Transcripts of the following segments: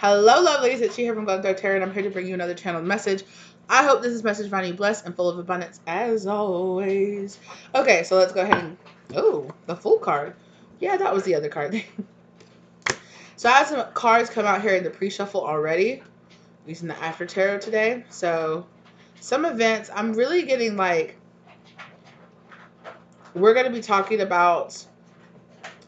Hello, lovelies. It's you here from Glowing Tarot, and I'm here to bring you another channeled message. I hope this message finds you blessed and full of abundance as always. Okay, so let's go ahead and... Oh, the full card. Yeah, that was the other card. So I had some cards come out here in the pre-shuffle already, using the after tarot today. So some events, I'm really getting like... We're going to be talking about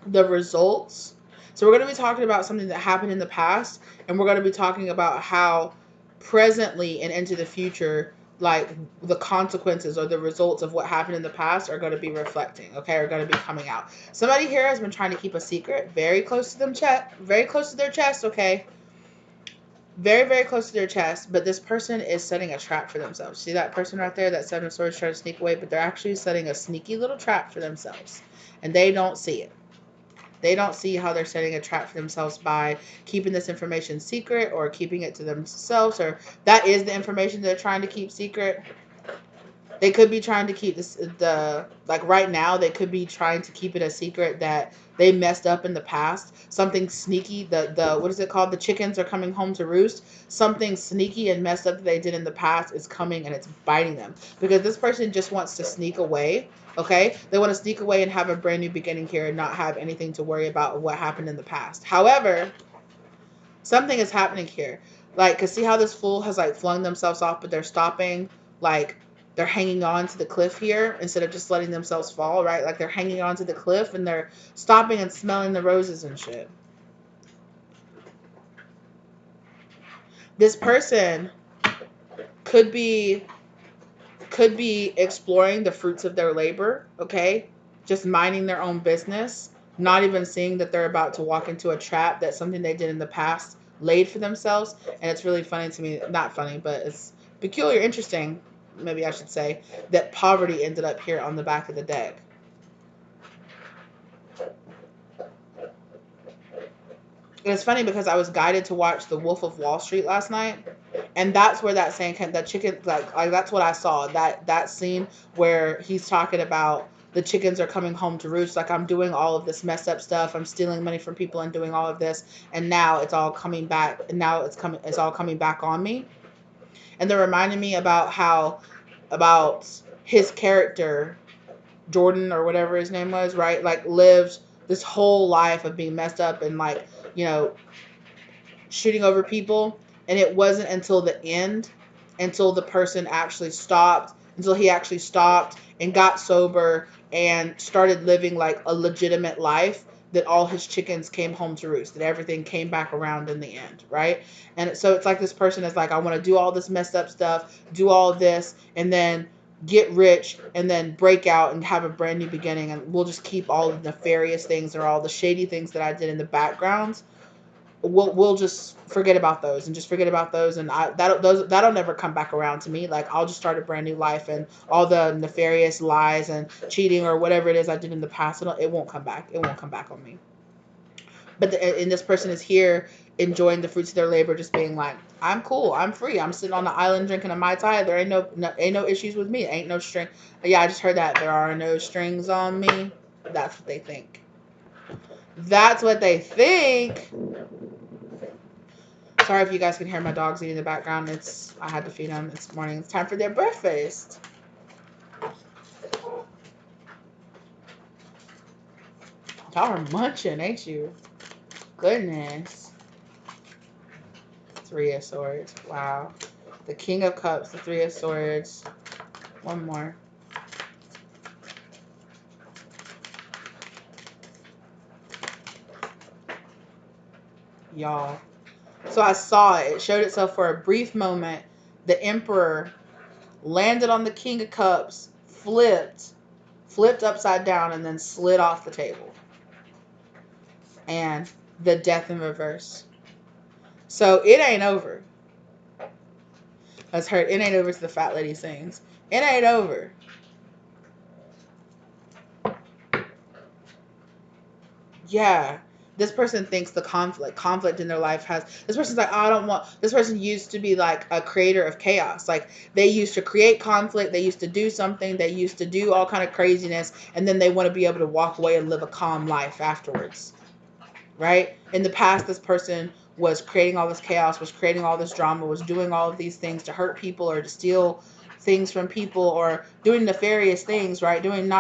the results. So we're going to be talking about something that happened in the past, and we're going to be talking about how presently and into the future, like the consequences or the results of what happened in the past are going to be reflecting, okay, are going to be coming out. Somebody here has been trying to keep a secret very close to them, very close to their chest, okay, very, very close to their chest, but this person is setting a trap for themselves. See that person right there, that Seven of Swords, trying to sneak away, but they're actually setting a sneaky little trap for themselves, and they don't see it. They don't see how they're setting a trap for themselves by keeping this information secret or keeping it to themselves, or that is the information they're trying to keep secret. They could be trying to keep this, like right now, they could be trying to keep it a secret that they messed up in the past. Something sneaky, what is it called? The chickens are coming home to roost. Something sneaky and messed up that they did in the past is coming and it's biting them. Because this person just wants to sneak away, okay? They want to sneak away and have a brand new beginning here and not have anything to worry about what happened in the past. However, something is happening here. Like, cause see how this fool has like flung themselves off, but they're stopping, like they're hanging on to the cliff here instead of just letting themselves fall, right? Like they're hanging on to the cliff and they're stopping and smelling the roses and shit. This person could be exploring the fruits of their labor, okay? Just minding their own business, not even seeing that they're about to walk into a trap that something they did in the past laid for themselves. And it's really funny to me, not funny, but it's peculiar, interesting, maybe I should say, that poverty ended up here on the back of the deck. And it's funny because I was guided to watch The Wolf of Wall Street last night, and that's where that saying came, that chicken, like that's what I saw, that scene where he's talking about the chickens are coming home to roost. Like, I'm doing all of this messed up stuff, I'm stealing money from people and doing all of this, and now it's all coming back, and now it's all coming back on me. And they're reminding me about his character, Jordan or whatever his name was, right? Like, lived this whole life of being messed up and, like, you know, shooting over people. And it wasn't until the end, until the person actually stopped, until he actually stopped and got sober and started living like a legitimate life, that all his chickens came home to roost, that everything came back around in the end, right? And so it's like this person is like, I want to do all this messed up stuff, do all of this, and then get rich, and then break out and have a brand new beginning, and we'll just keep all the nefarious things or all the shady things that I did in the background. We'll just forget about those, and just forget about those, and that'll never come back around to me. Like, I'll just start a brand new life, and all the nefarious lies and cheating or whatever it is I did in the past, it won't come back. It won't come back on me. But and this person is here enjoying the fruits of their labor, just being like, I'm cool, I'm free, I'm sitting on the island drinking a Mai Tai. There ain't no issues with me. Ain't no string. Yeah, I just heard that. There are no strings on me. That's what they think. That's what they think. Sorry if you guys can hear my dogs eating in the background. I had to feed them this morning. It's time for their breakfast. Y'all are munching, ain't you? Goodness. Three of Swords. Wow. The King of Cups, the Three of Swords. One more. Y'all. So I saw it. It showed itself for a brief moment. The Emperor landed on the King of Cups, flipped upside down, and then slid off the table. And the Death in reverse. So it ain't over. Let's heard, it ain't over to the fat lady sings. It ain't over. Yeah. This person thinks the conflict in their life has, this person's like, oh, I don't want, this person used to be like a creator of chaos. Like, they used to create conflict, they used to do something, they used to do all kind of craziness, and then they want to be able to walk away and live a calm life afterwards. Right? In the past, this person was creating all this chaos, was creating all this drama, was doing all of these things to hurt people or to steal things from people or doing nefarious things, right? Doing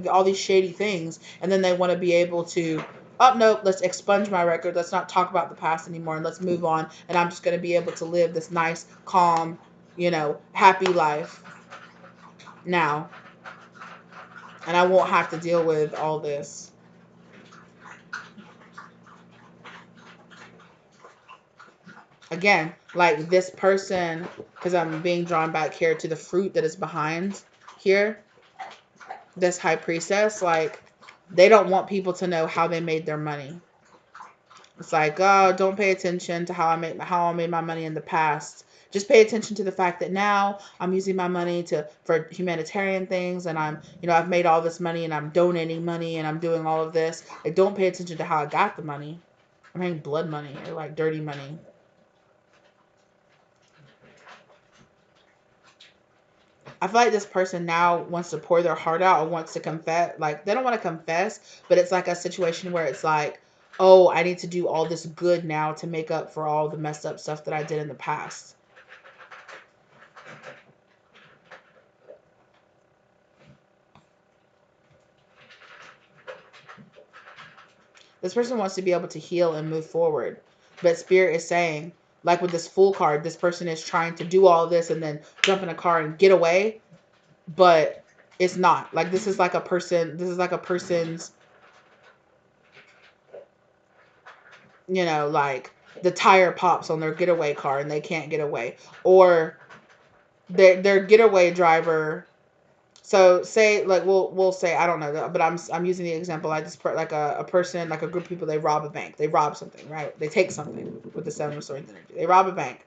all these shady things, and then they want to be able to, oh nope, let's expunge my record. Let's not talk about the past anymore and let's move on. And I'm just going to be able to live this nice, calm, happy life now. And I won't have to deal with all this. Again, like this person, because I'm being drawn back here to the fruit that is behind here, this high priestess, like they don't want people to know how they made their money. It's like, oh, don't pay attention to how I made my money in the past. Just pay attention to the fact that now I'm using my money for humanitarian things, and I've made all this money and I'm donating money and I'm doing all of this. Like, don't pay attention to how I got the money. I'm making blood money or like dirty money. I feel like this person now wants to pour their heart out or wants to confess. Like, they don't want to confess, but it's like a situation where it's like, oh, I need to do all this good now to make up for all the messed up stuff that I did in the past. This person wants to be able to heal and move forward. But Spirit is saying, like with this Fool card, this person is trying to do all this and then jump in a car and get away. But it's not. Like, this is like a person's, like the tire pops on their getaway car and they can't get away. Or their getaway driver. So say, like, we'll say, I don't know, but I'm using the example like this, like a person, like a group of people, they rob a bank, they rob something, right? They take something with the Seven of Swords energy. They rob a bank,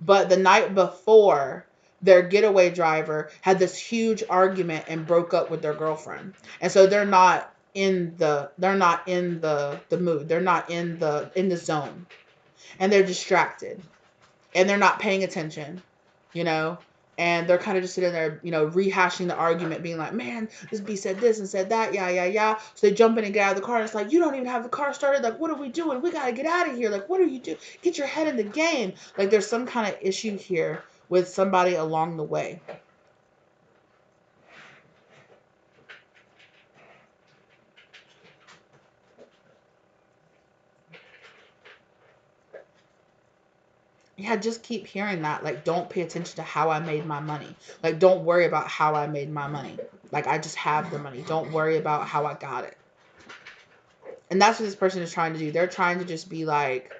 but the night before, their getaway driver had this huge argument and broke up with their girlfriend, and so they're not in the mood, they're not in the zone, and they're distracted, and they're not paying attention, you know, and they're kind of just sitting there, rehashing the argument, being like, man, this B said this and said that, yeah, yeah, yeah. So they jump in and get out of the car, and it's like, you don't even have the car started. Like, what are we doing? We got to get out of here. Like, what are you doing? Get your head in the game. Like, there's some kind of issue here with somebody along the way. Yeah, just keep hearing that. Like, don't pay attention to how I made my money. Like, don't worry about how I made my money. Like, I just have the money. Don't worry about how I got it. And that's what this person is trying to do. They're trying to just be like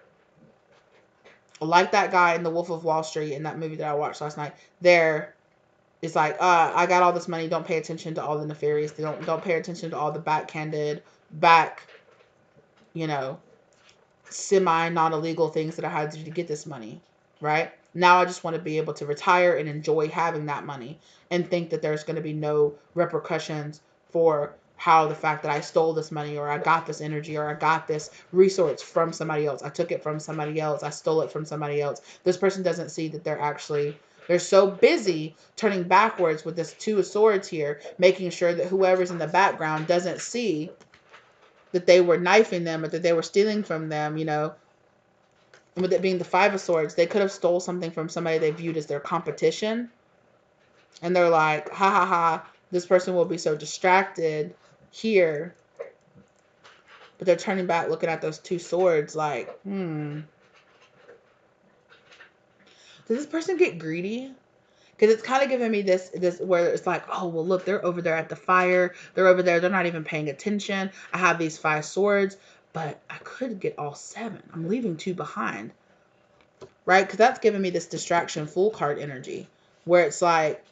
that guy in The Wolf of Wall Street in that movie that I watched last night. There, it's like, I got all this money. Don't pay attention to all the nefarious. Don't pay attention to all the backhanded, you know, semi non-illegal things that I had to do to get this money, right? Now I just want to be able to retire and enjoy having that money and think that there's going to be no repercussions for how the fact that I stole this money or I got this energy or I got this resource from somebody else. I took it from somebody else. I stole it from somebody else. This person doesn't see that they're so busy turning backwards with this Two of Swords here, making sure that whoever's in the background doesn't see that they were knifing them or that they were stealing from them, And with it being the Five of Swords, they could have stole something from somebody they viewed as their competition. And they're like, ha ha ha, this person will be so distracted here. But they're turning back looking at those two swords like, Does this person get greedy? Because it's kind of giving me this where it's like, oh, well, look, they're over there at the fire. They're over there. They're not even paying attention. I have these 5 swords, but I could get all 7. I'm leaving 2 behind. Right? Because that's giving me this distraction Fool card energy where it's like,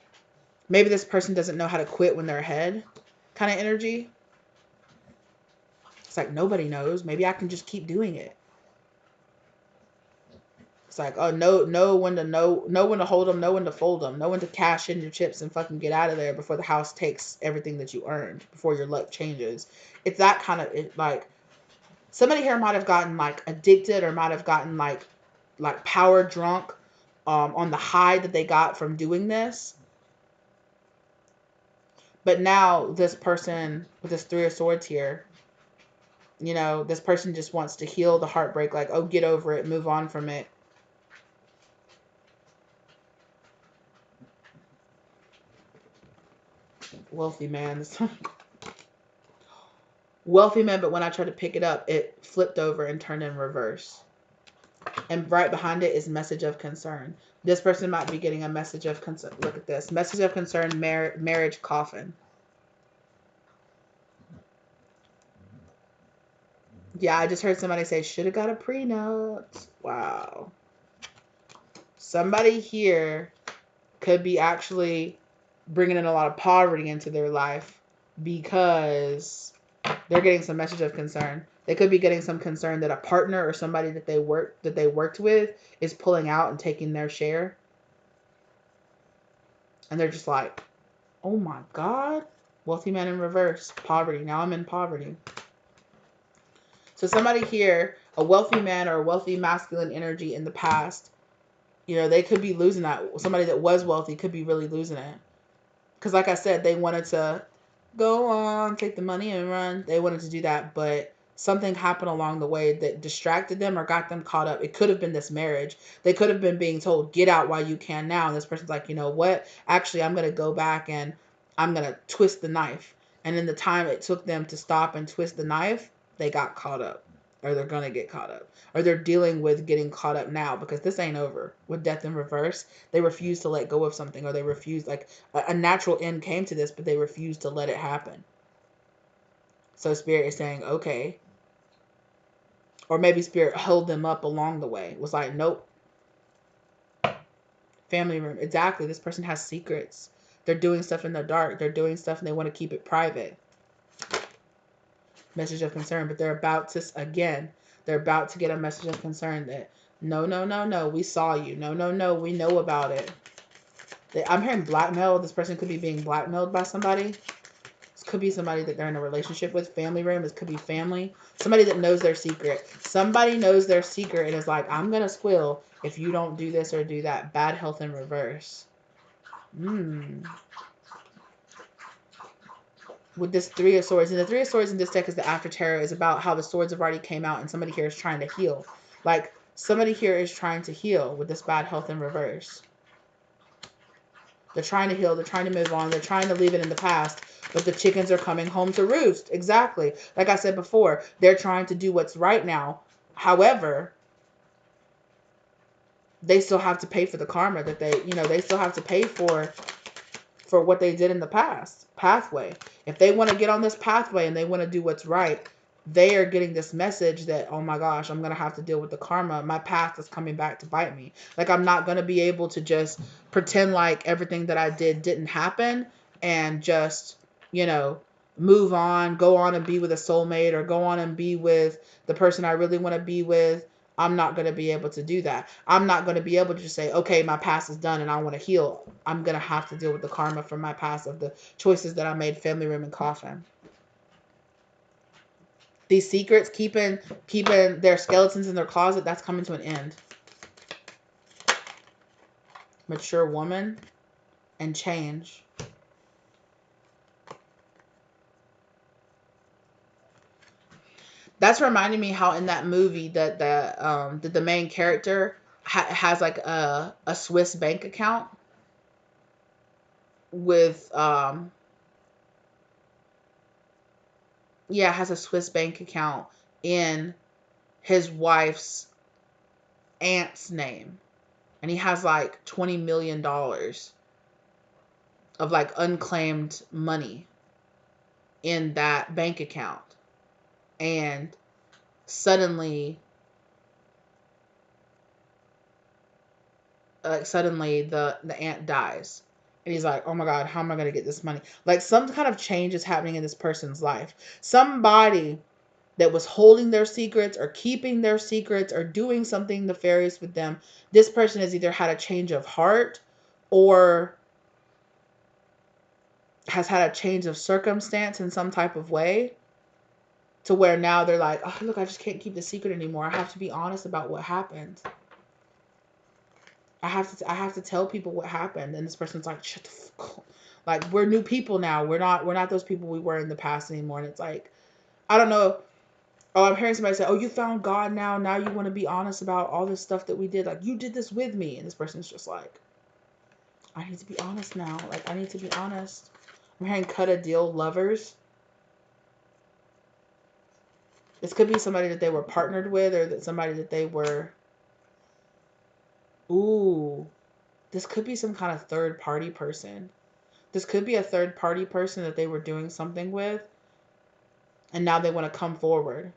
maybe this person doesn't know how to quit when they're ahead kind of energy. It's like, nobody knows. Maybe I can just keep doing it. It's like, oh, know when to hold them, know when to fold them, know when to cash in your chips and fucking get out of there before the house takes everything that you earned, before your luck changes. It's that kind of, like, somebody here might have gotten like addicted or might have gotten like power drunk on the high that they got from doing this. But now this person with this 3 of Swords here, You know, this person just wants to heal the heartbreak, like, oh, get over it, move on from it. Wealthy man. Wealthy man, but when I tried to pick it up, it flipped over and turned in reverse. And right behind it is message of concern. This person might be getting a message of concern. Look at this. Message of concern, marriage coffin. Yeah, I just heard somebody say, should have got a prenup. Wow. Somebody here could be actually bringing in a lot of poverty into their life because they're getting some message of concern. They could be getting some concern that a partner or somebody that they worked with is pulling out and taking their share. And they're just like, oh my God. Wealthy man in reverse. Poverty. Now I'm in poverty. So somebody here, a wealthy man or a wealthy masculine energy in the past, you know, they could be losing that. Somebody that was wealthy could be really losing it. Because like I said, they wanted to go on, take the money and run. They wanted to do that, but something happened along the way that distracted them or got them caught up. It could have been this marriage. They could have been being told, get out while you can now. And this person's like, you know what? Actually, I'm going to go back and I'm going to twist the knife. And in the time it took them to stop and twist the knife, they got caught up. Or they're going to get caught up. Or they're dealing with getting caught up now because this ain't over. With death in reverse, they refuse to let go of something, or they refuse, like, a natural end came to this, but they refuse to let it happen. So Spirit is saying, okay. Or maybe Spirit held them up along the way. It was like, nope. Family room. Exactly. This person has secrets. They're doing stuff in the dark. They're doing stuff and they want to keep it private. Message of concern. But they're about to, again, they're about to get a message of concern that, no, no, no, no, we saw you. No, no, no, we know about it. I'm hearing blackmail. This person could be being blackmailed by somebody. This could be somebody that they're in a relationship with. Family room. This could be family. Somebody that knows their secret. Somebody knows their secret and is like, I'm going to squill if you don't do this or do that. Bad health in reverse. With this Three of Swords. And the Three of Swords in this deck is the after tarot. Is about how the swords have already came out and somebody here is trying to heal. Like, somebody here is trying to heal with this bad health in reverse. They're trying to heal. They're trying to move on. They're trying to leave it in the past. But the chickens are coming home to roost. Exactly. Like I said before, they're trying to do what's right now. However, they still have to pay for the karma that they still have to pay for what they did in the past. Pathway. If they want to get on this pathway and they want to do what's right, they are getting this message that, oh my gosh, I'm going to have to deal with the karma. My path is coming back to bite me. Like, I'm not going to be able to just pretend like everything that I did didn't happen and just, move on, go on and be with a soulmate or go on and be with the person I really want to be with. I'm not going to be able to do that. I'm not going to be able to just say, okay, my past is done and I want to heal. I'm going to have to deal with the karma from my past of the choices that I made, family room and coffin. These secrets, keeping their skeletons in their closet, that's coming to an end. Mature woman and change. That's reminding me how in that movie that the main character has like a Swiss bank account with has a Swiss bank account in his wife's aunt's name, and he has like $20 million of like unclaimed money in that bank account, and suddenly the aunt dies. And he's like, oh my God, how am I going to get this money? Like, some kind of change is happening in this person's life. Somebody that was holding their secrets or keeping their secrets or doing something nefarious with them, this person has either had a change of heart or has had a change of circumstance in some type of way, to where now they're like, oh, look, I just can't keep the secret anymore. I have to be honest about what happened. I have to tell people what happened. And this person's like, shut the fuck up. Like, we're new people now. We're not those people we were in the past anymore. And it's like, I don't know. Oh, I'm hearing somebody say, oh, you found God now. Now you want to be honest about all this stuff that we did. Like, you did this with me. And this person's just like, I need to be honest now. Like, I need to be honest. I'm hearing cut a deal, lovers. This could be somebody that they were partnered with, or that somebody that they were. Ooh, this could be some kind of third party person. This could be a third party person that they were doing something with, and now they want to come forward.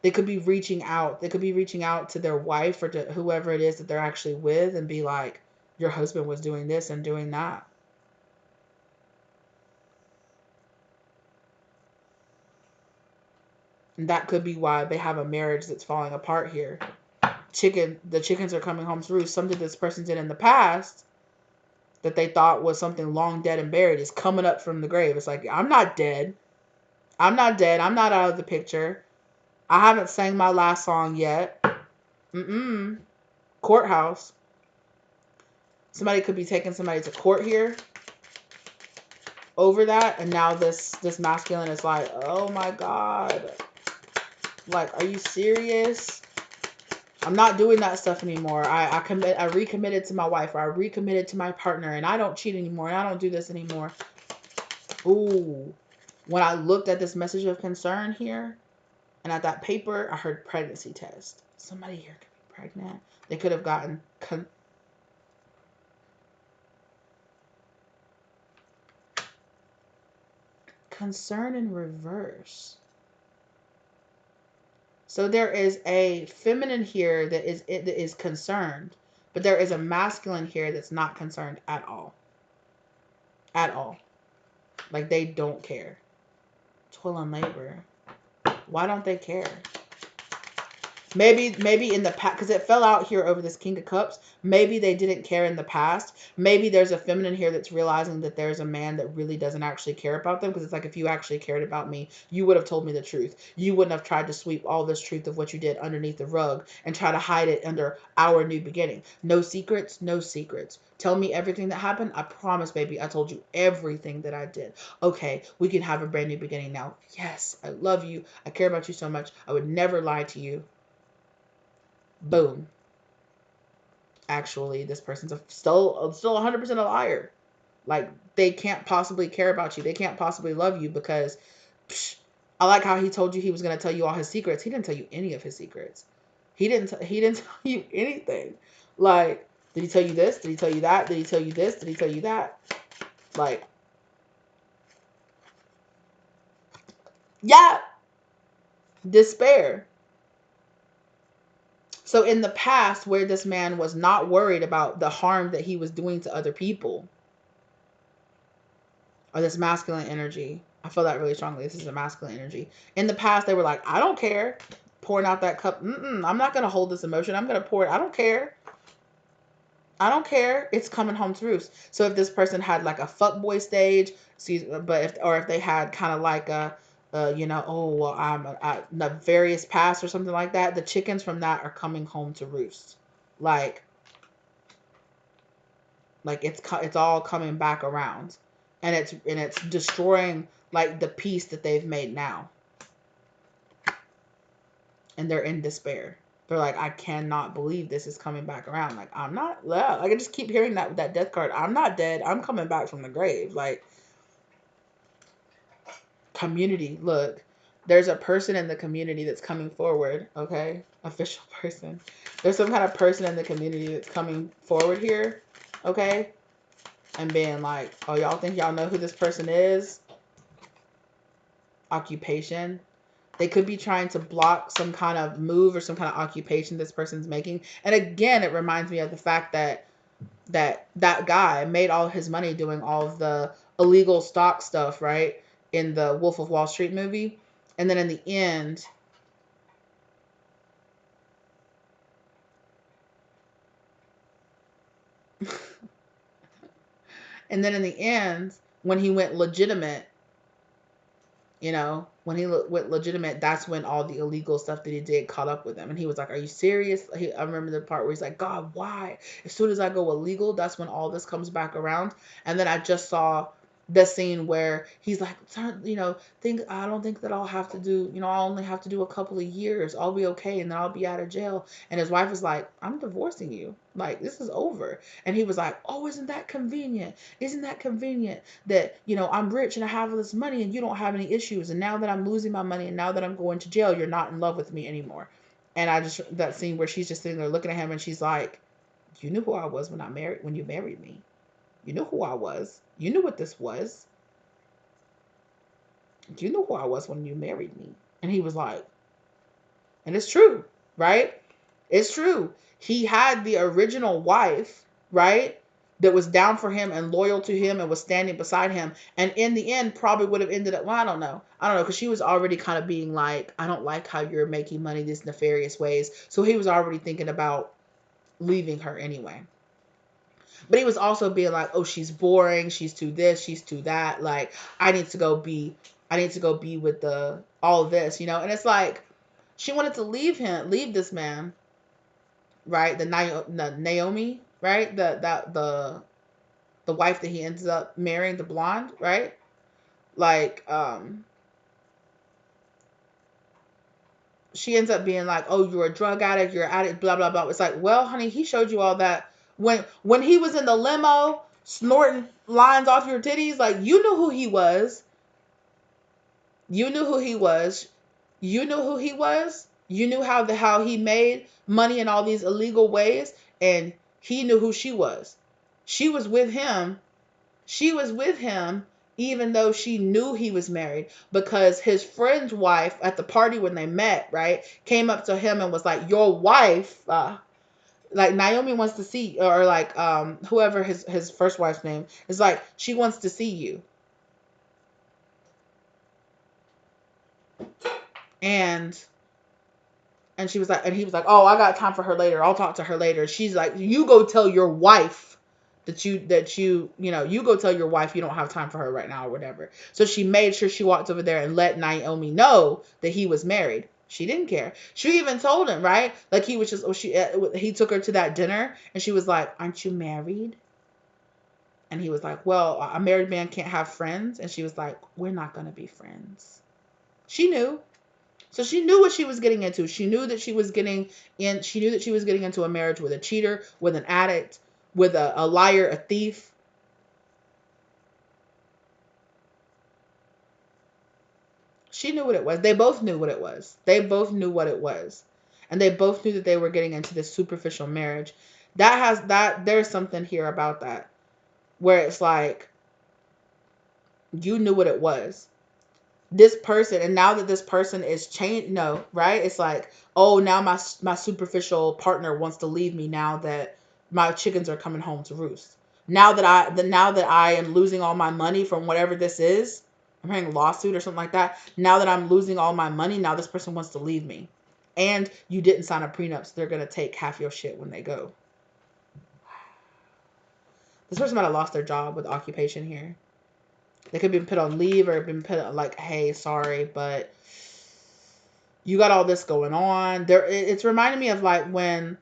They could be reaching out. They could be reaching out to their wife or to whoever it is that they're actually with and be like, your husband was doing this and doing that. And that could be why they have a marriage that's falling apart here. The chickens are coming home to roost. Something this person did in the past that they thought was something long dead and buried is coming up from the grave. It's like, I'm not dead. I'm not dead. I'm not out of the picture. I haven't sang my last song yet. Courthouse. Somebody could be taking somebody to court here over that, and now this masculine is like, oh my god, like, are you serious? I'm not doing that stuff anymore. I recommitted to my wife, or I recommitted to my partner, and I don't cheat anymore, and I don't do this anymore. Ooh, when I looked at this message of concern here and at that paper, I heard pregnancy test. Somebody here could be pregnant. They could have gotten concern in reverse. So there is a feminine here that is concerned, but there is a masculine here that's not concerned at all. At all. Like, they don't care. Toil and labor. Why don't they care? Maybe in the past, because it fell out here over this King of Cups. Maybe they didn't care in the past. Maybe there's a feminine here that's realizing that there's a man that really doesn't actually care about them. Because it's like, if you actually cared about me, you would have told me the truth. You wouldn't have tried to sweep all this truth of what you did underneath the rug and try to hide it under our new beginning. No secrets, no secrets. Tell me everything that happened. I promise, baby, I told you everything that I did. Okay, we can have a brand new beginning now. Yes, I love you. I care about you so much. I would never lie to you. Boom. Actually, this person's still 100% a liar. Like, they can't possibly care about you. They can't possibly love you because I like how he told you he was going to tell you all his secrets. He didn't tell you any of his secrets. He didn't tell you anything. Like, did he tell you this? Did he tell you that? Did he tell you this? Did he tell you that? Like, yeah, despair. So in the past, where this man was not worried about the harm that he was doing to other people, or this masculine energy, I feel that really strongly. This is a masculine energy. In the past, they were like, I don't care. Pouring out that cup. I'm not going to hold this emotion. I'm going to pour it. I don't care. I don't care. It's coming home to roost. So if this person had like a fuckboy stage, if they had kind of like oh, well, I'm the various past or something like that, the chickens from that are coming home to roost. Like it's all coming back around, and it's destroying like the peace that they've made now, and they're in despair. They're like, I cannot believe this is coming back around. Like, I'm not, like, I just keep hearing that death card. I'm not dead. I'm coming back from the grave. Like, community. Look, there's a person in the community that's coming forward. Okay, official person. There's some kind of person in the community that's coming forward here. Okay, and being like, oh, y'all think y'all know who this person is? Occupation. They could be trying to block some kind of move or some kind of occupation this person's making. And again, it reminds me of the fact that guy made all his money doing all of the illegal stock stuff, right? In the Wolf of Wall Street movie. And then in the end, when he went legitimate, when he went legitimate, that's when all the illegal stuff that he did caught up with him. And he was like, are you serious? I remember the part where he's like, God, why? As soon as I go illegal, that's when all this comes back around. And then I just saw the scene where he's like, think I don't think that I'll have to do, I'll only have to do a couple of years. I'll be okay and then I'll be out of jail. And his wife was like, I'm divorcing you. Like, this is over. And he was like, oh, isn't that convenient? Isn't that convenient that, I'm rich and I have all this money and you don't have any issues. And now that I'm losing my money and now that I'm going to jail, you're not in love with me anymore. And that scene where she's just sitting there looking at him and she's like, you knew who I was when you married me. You knew who I was. You knew what this was. You knew who I was when you married me. And he was like, and it's true, right? It's true. He had the original wife, right? That was down for him and loyal to him and was standing beside him. And in the end, probably would have ended up, well, I don't know. Because she was already kind of being like, I don't like how you're making money these nefarious ways. So he was already thinking about leaving her anyway. But he was also being like, oh, she's boring. She's too this. She's too that. Like, I need to go be with all of this, And it's like, she wanted to leave this man, right? The Naomi, right? The wife that he ends up marrying, the blonde, right? Like, she ends up being like, oh, you're a drug addict, you're an addict, blah, blah, blah. It's like, well, honey, he showed you all that when he was in the limo snorting lines off your titties. Like, you knew who he was. You knew who he was. You knew who he was. You knew how he made money in all these illegal ways, and he knew who she was. She was with him. She was with him even though she knew he was married, because his friend's wife at the party when they met, right, came up to him and was like, your wife, like, Naomi wants to see, or like, whoever his first wife's name is, like, she wants to see you. And she was like, and he was like, oh, I got time for her later. I'll talk to her later. She's like, you go tell your wife you go tell your wife you don't have time for her right now or whatever. So she made sure she walked over there and let Naomi know that he was married. She didn't care. She even told him, right? Like, he was just, he took her to that dinner and she was like, aren't you married? And he was like, well, a married man can't have friends. And she was like, we're not going to be friends. She knew. So she knew what she was getting into. She knew that she was getting into a marriage with a cheater, with an addict, with a liar, a thief. She knew what it was. They both knew what it was. And they both knew that they were getting into this superficial marriage. There's something here about that, where it's like, you knew what it was. This person, and now that this person is changed, no, right? It's like, oh, now my superficial partner wants to leave me now that my chickens are coming home to roost. Now that I am losing all my money from whatever this is, I'm having a lawsuit or something like that. Now that I'm losing all my money, now this person wants to leave me. And you didn't sign a prenup, so they're going to take half your shit when they go. This person might have lost their job with occupation here. They could be put on leave or been put on, like, hey, sorry, but you got all this going on. It's reminding me of, like, when,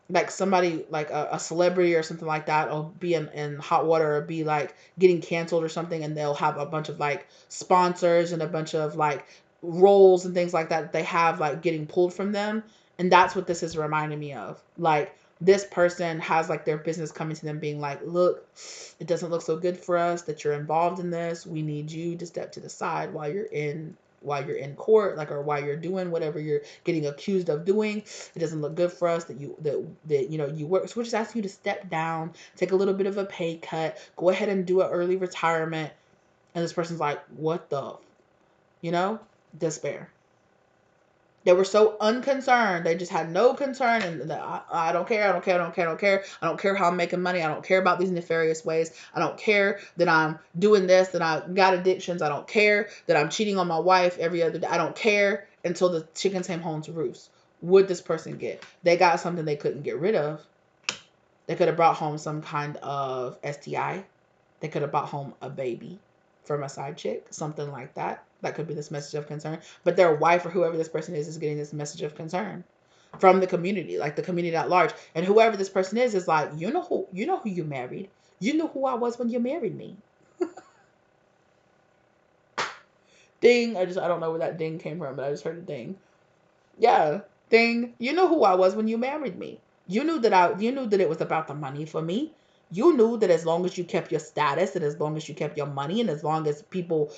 like somebody, like a celebrity or something like that, will be in hot water or be like getting canceled or something, and they'll have a bunch of like sponsors and a bunch of like roles and things like that they have like getting pulled from them. And that's what this is reminding me of. Like, this person has like their business coming to them being like, look, it doesn't look so good for us that you're involved in this. We need you to step to the side while you're in court, like, or while you're doing whatever you're getting accused of doing. It doesn't look good for us that you work. So we're just asking you to step down, take a little bit of a pay cut, go ahead and do an early retirement. And this person's like, what the, despair. They were so unconcerned. They just had no concern. And I don't care. I don't care. I don't care. I don't care. I don't care how I'm making money. I don't care about these nefarious ways. I don't care that I'm doing this, that I got addictions. I don't care that I'm cheating on my wife every other day. I don't care until the chickens came home to roost. What'd this person get? They got something they couldn't get rid of. They could have brought home some kind of STI. They could have brought home a baby from a side chick, something like that. That could be this message of concern. But their wife or whoever this person is getting this message of concern from the community, like the community at large. And whoever this person is like, you know who you married. You knew who I was when you married me. Ding. I don't know where that ding came from, but I just heard a ding. Yeah. Ding. You know who I was when you married me. You knew that it was about the money for me. You knew that as long as you kept your status and as long as you kept your money and as long as people,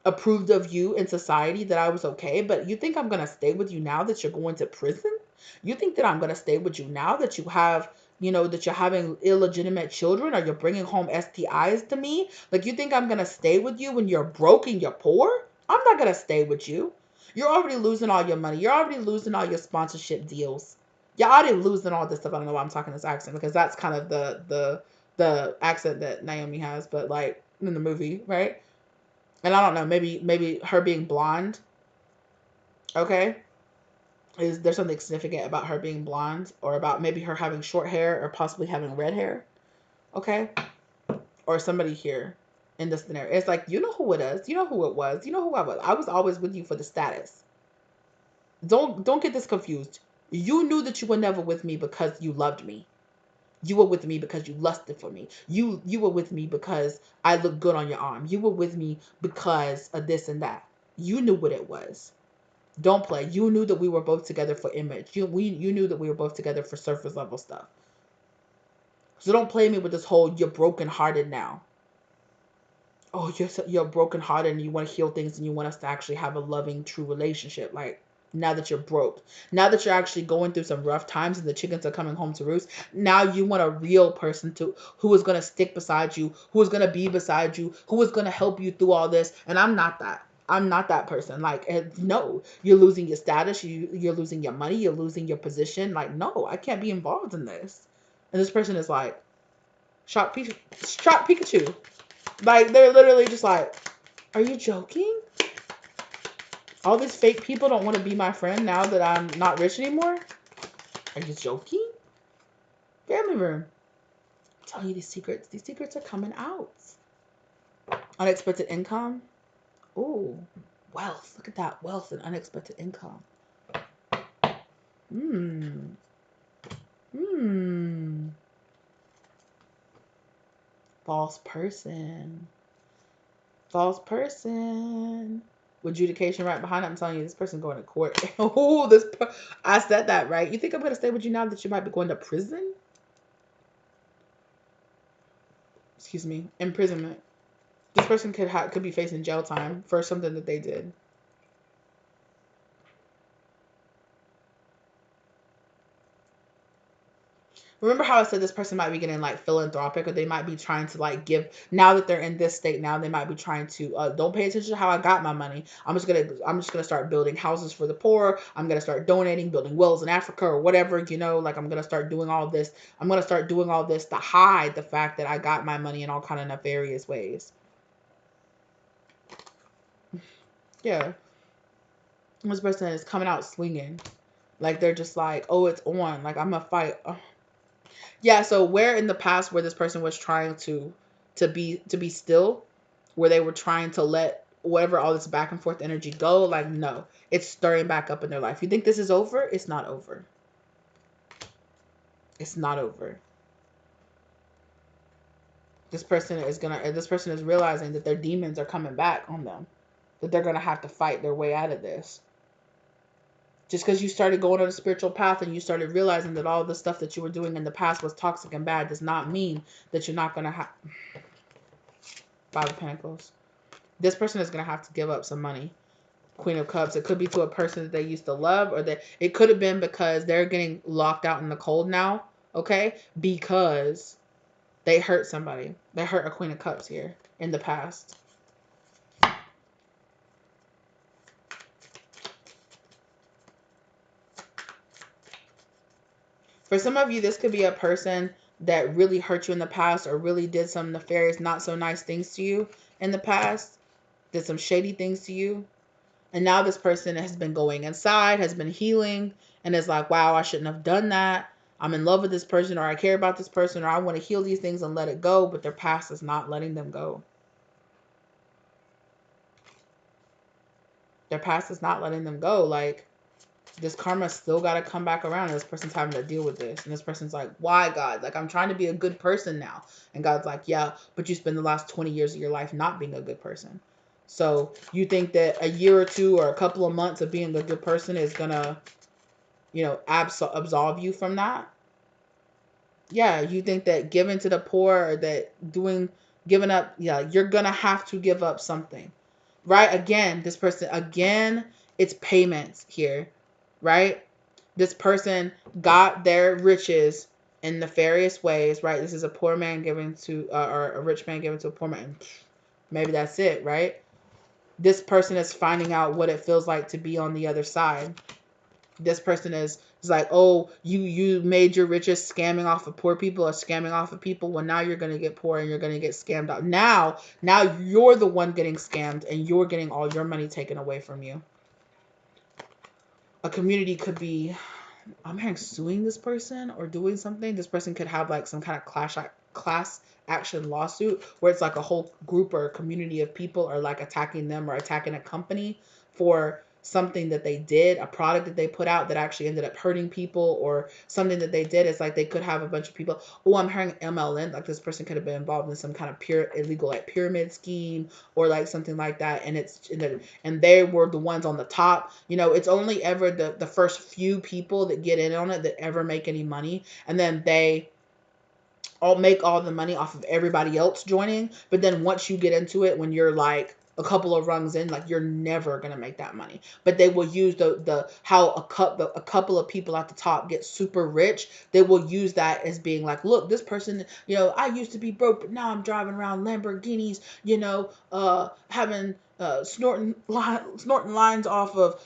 approved of you in society, that I was okay. But you think I'm going to stay with you now that you're going to prison? You think that I'm going to stay with you now that you have, that you're having illegitimate children or you're bringing home STIs to me? Like, you think I'm going to stay with you when you're broke and you're poor? I'm not going to stay with you. You're already losing all your money. You're already losing all your sponsorship deals. You're already losing all this stuff. I don't know why I'm talking this accent, because that's kind of the accent that Naomi has, but like in the movie, right? And I don't know, maybe her being blonde, okay, is there something significant about her being blonde, or about maybe her having short hair or possibly having red hair, okay, or somebody here in this scenario. It's like, you know who it is, you know who it was, you know who I was. I was always with you for the status. Don't get this confused. You knew that you were never with me because you loved me. You were with me because you lusted for me. You were with me because I looked good on your arm. You were with me because of this and that. You knew what it was. Don't play. You knew that we were both together for image. You knew that we were both together for surface level stuff. So don't play me with this whole you're broken hearted now. Oh, you're broken hearted and you want to heal things and you want us to actually have a loving, true relationship. Like, now that you're broke, now that you're actually going through some rough times and the chickens are coming home to roost, now you want a real person who is going to stick beside you, who is going to be beside you, who is going to help you through all this. And I'm not that. I'm not that person. Like, no, you're losing your status, you're losing your money, you're losing your position. Like, no, I can't be involved in this. And this person is like, shock Pikachu. Like, they're literally just like, are you joking? All these fake people don't want to be my friend now that I'm not rich anymore? Are you joking? Family room. I'm telling you these secrets. These secrets are coming out. Unexpected income. Ooh, wealth. Look at that. Wealth and unexpected income. Hmm. Hmm. False person. False person. With adjudication right behind it, I'm telling you, this person going to court. Oh, I said that right. You think I'm going to stay with you now that you might be going to prison? Excuse me, imprisonment. This person could be facing jail time for something that they did. Remember how I said this person might be getting like philanthropic, or they might be trying to like give, now that they're in this state now, they might be trying to don't pay attention to how I got my money. I'm just gonna start building houses for the poor. I'm gonna start donating, building wells in Africa or whatever, like I'm gonna start doing all this. I'm gonna start doing all this to hide the fact that I got my money in all kind of nefarious ways. Yeah. This person is coming out swinging. Like, they're just like, oh, it's on. Like, I'm gonna fight. Yeah, so where in the past where this person was trying to be still, where they were trying to let whatever all this back and forth energy go, like, no, it's stirring back up in their life. You think this is over? It's not over. It's not over. This person is realizing that their demons are coming back on them. That they're gonna have to fight their way out of this. Just because you started going on a spiritual path and you started realizing that all the stuff that you were doing in the past was toxic and bad does not mean that you're not gonna have Five of Pentacles. This person is going to have to give up some money. Queen of Cups. It could be to a person that they used to love, or that it could have been because they're getting locked out in the cold now, okay? Because they hurt somebody. They hurt a Queen of Cups here in the past. For some of you, this could be a person that really hurt you in the past, or really did some nefarious, not so nice things to you in the past, did some shady things to you. And now this person has been going inside, has been healing, and is like, wow, I shouldn't have done that. I'm in love with this person, or I care about this person, or I want to heal these things and let it go. But their past is not letting them go. Their past is not letting them go. Like, this karma still got to come back around. And this person's having to deal with this. And this person's like, why, God? Like, I'm trying to be a good person now. And God's like, yeah, but you spend the last 20 years of your life not being a good person. So you think that a year or two or a couple of months of being a good person is going to, absolve you from that? Yeah, you think that giving to the poor or that giving up, yeah, you're going to have to give up something. Right? Again, this person, again, it's payments here, right? This person got their riches in nefarious ways, right? This is a poor man giving to, or a rich man giving to a poor man. Maybe that's it, right? This person is finding out what it feels like to be on the other side. This person is like, oh, you made your riches scamming off of poor people or scamming off of people. Well, now you're gonna get poor and you're gonna get scammed out. Now you're the one getting scammed and you're getting all your money taken away from you. A community could be, I'm hearing, suing this person or doing something. This person could have like some kind of class action lawsuit where it's like a whole group or a community of people are like attacking them or attacking a company for something that they did, a product that they put out that actually ended up hurting people, or something that they did. It's like they could have a bunch of people. Oh, I'm hearing MLM, like this person could have been involved in some kind of pure illegal like pyramid scheme or like something like that, and they were the ones on the top. It's only ever the first few people that get in on it that ever make any money, and then they all make all the money off of everybody else joining. But then once you get into it, when you're like a couple of rungs in, like you're never gonna make that money. But they will use the how a couple of people at the top get super rich. They will use that as being like, look, this person, I used to be broke, but now I'm driving around Lamborghinis, having snorting lines off of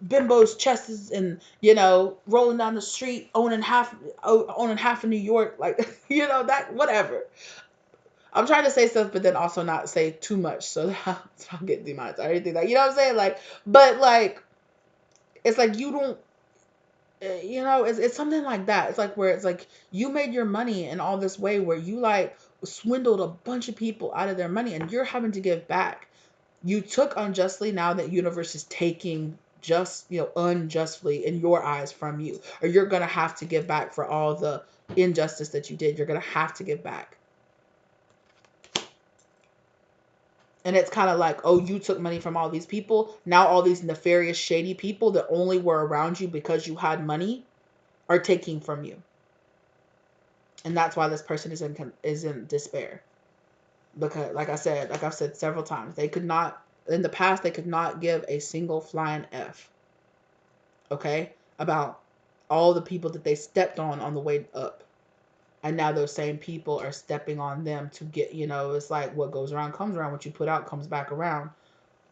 bimbos' chests, and rolling down the street, owning half of New York, like that, whatever. I'm trying to say stuff, but then also not say too much, so that I don't get demonetized or anything. Like, what I'm saying? Like, but like, it's like you don't. It's something like that. It's like where it's like you made your money in all this way where you like swindled a bunch of people out of their money, and you're having to give back. You took unjustly, now that universe is taking unjustly in your eyes from you, or you're gonna have to give back for all the injustice that you did. You're gonna have to give back. And it's kind of like, oh, you took money from all these people. Now all these nefarious, shady people that only were around you because you had money are taking from you. And that's why this person is in despair. Because like I've said several times, they could not, in the past, they could not give a single flying F, okay, about all the people that they stepped on the way up. And now those same people are stepping on them to get, it's like what goes around comes around. What you put out comes back around.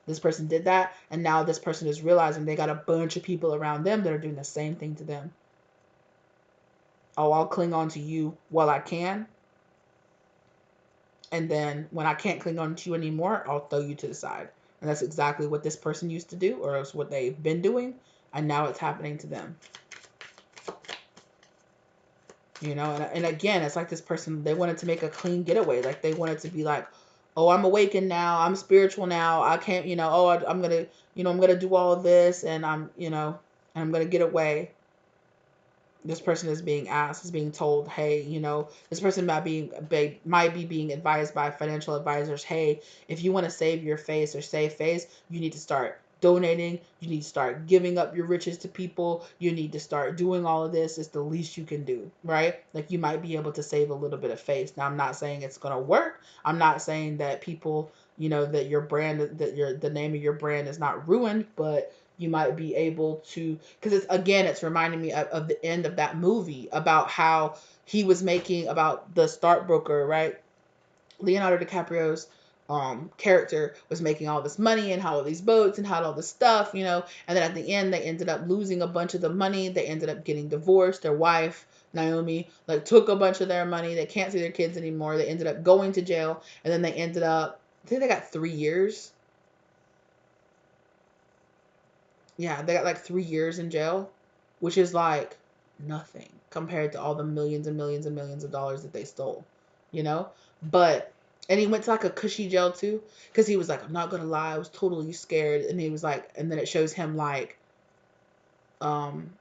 This person did that, and now this person is realizing they got a bunch of people around them that are doing the same thing to them. Oh, I'll cling on to you while I can, and then when I can't cling on to you anymore, I'll throw you to the side. And that's exactly what this person used to do, or it's what they've been doing, and now it's happening to them. And again, it's like this person, they wanted to make a clean getaway. Like they wanted to be like, oh, I'm awakened now, I'm spiritual now, I can't, I'm gonna, I'm gonna do all of this, and and I'm gonna get away. This person is being asked, is being told, hey, this person might be being advised by financial advisors, hey, if you want to save your face or save face, you need to start donating, you need to start giving up your riches to people, you need to start doing all of this. It's the least you can do, right? Like, you might be able to save a little bit of face. Now, I'm not saying it's going to work. I'm not saying that people, that your brand, the name of your brand is not ruined, but you might be able to, because it's reminding me of the end of that movie about how he was making, about the stockbroker, right? Leonardo DiCaprio's character was making all this money and had all these boats and had all this stuff, and then at the end they ended up losing a bunch of the money. They ended up getting divorced. Their wife, Naomi, like took a bunch of their money. They can't see their kids anymore. They ended up going to jail, and then they ended up, I think they got 3 years. Yeah, they got like 3 years in jail, which is like nothing compared to all the millions and millions and millions of dollars that they stole, you know? But, and he went to like a cushy jail too, because he was like, I'm not gonna lie, I was totally scared. And he was like, and then it shows him like um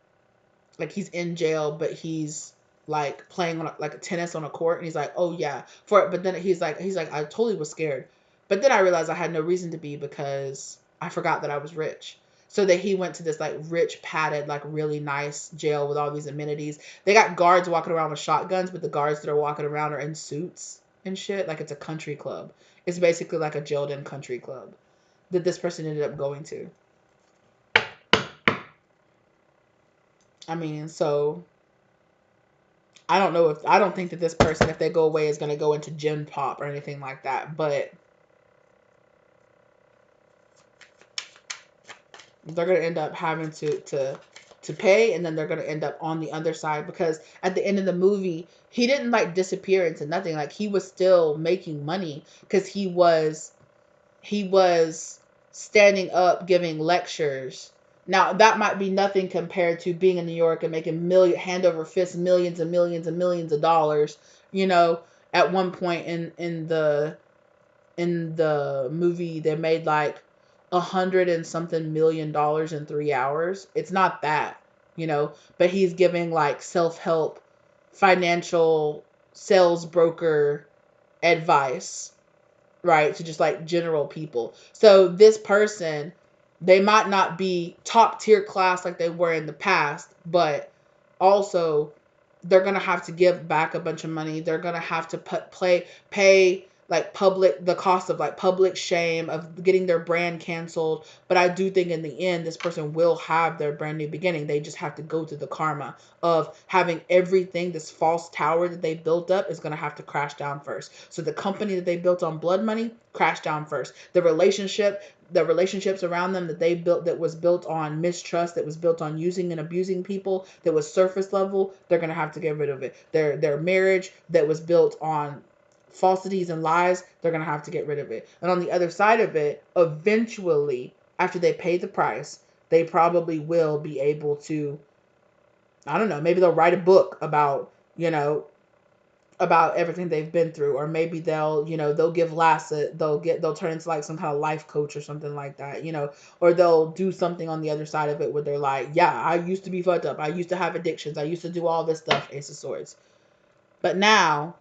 like he's in jail, but he's like playing on like a tennis on a court, and he's like, oh yeah, for it. But then he's like, I totally was scared, but then I realized I had no reason to be because I forgot that I was rich. So that he went to this like rich padded like really nice jail with all these amenities. They got guards walking around with shotguns, but the guards that are walking around are in suits and shit. Like it's a country club. It's basically like a jailed in country club that this person ended up going to. I mean, so I don't think that this person, if they go away, is going to go into gym pop or anything like that. But they're going to end up having to pay, and then they're going to end up on the other side, because at the end of the movie, he didn't like disappear into nothing. Like he was still making money because he was standing up giving lectures. Now that might be nothing compared to being in New York and making hand over fist millions and millions and millions of dollars. You know, at one point in the movie, they made like 100 and something million in 3 hours. It's not that, but he's giving like self help, financial sales broker advice, right, to just like general people. So this person, they might not be top tier class like they were in the past, but also they're gonna have to give back a bunch of money. They're gonna have to pay like the cost of like public shame of getting their brand canceled. But I do think in the end, this person will have their brand new beginning. They just have to go through the karma of having everything, this false tower that they built up is gonna have to crash down first. So the company that they built on blood money crashed down first. The relationships around them that they built, that was built on mistrust, that was built on using and abusing people, that was surface level, they're gonna have to get rid of it. Their marriage that was built on falsities and lies, they're gonna have to get rid of it. And on the other side of it, eventually, after they pay the price, they probably will be able to, I don't know, maybe they'll write a book about everything they've been through, or maybe they'll give they'll turn into like some kind of life coach or something like that, or they'll do something on the other side of it where they're like, yeah, I used to be fucked up, I used to have addictions, I used to do all this stuff, Ace of Swords, but now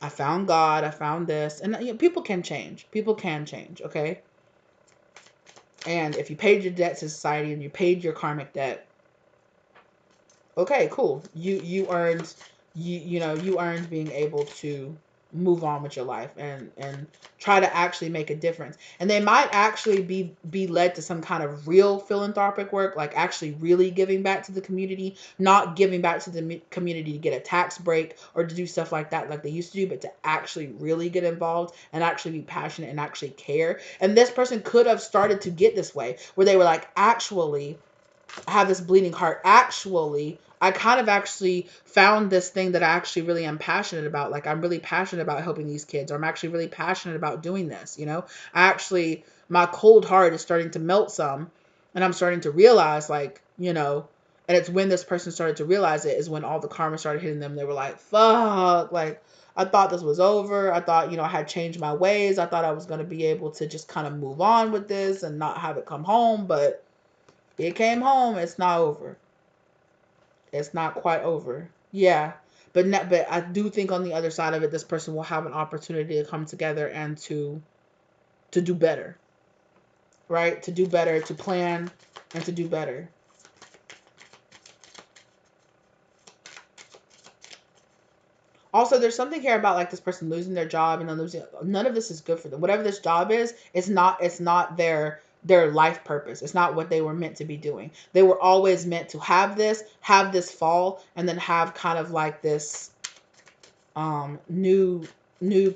I found God, I found this. And people can change, okay? And if you paid your debt to society and you paid your karmic debt, okay, cool. You earned being able to move on with your life and try to actually make a difference. And they might actually be led to some kind of real philanthropic work, like actually really giving back to the community, not giving back to the community to get a tax break or to do stuff like that like they used to do, but to actually really get involved and actually be passionate and actually care. And this person could have started to get this way, where they were like, actually, I have this bleeding heart. Actually, I kind of actually found this thing that I actually really am passionate about. Like, I'm really passionate about helping these kids, or I'm actually really passionate about doing this. My cold heart is starting to melt some, and I'm starting to realize, like, and it's when this person started to realize it is when all the karma started hitting them. They were like, fuck, like, I thought this was over. I thought, I had changed my ways. I thought I was going to be able to just kind of move on with this and not have it come home, but it came home. It's not over. It's not quite over. Yeah. But I do think on the other side of it, this person will have an opportunity to come together and to do better. Right? To do better, to plan and to do better. Also, there's something here about like this person losing their job and then losing, none of this is good for them. Whatever this job is, it's not their life purpose. It's not what they were meant to be doing. They were always meant to have this fall, and then have kind of like this new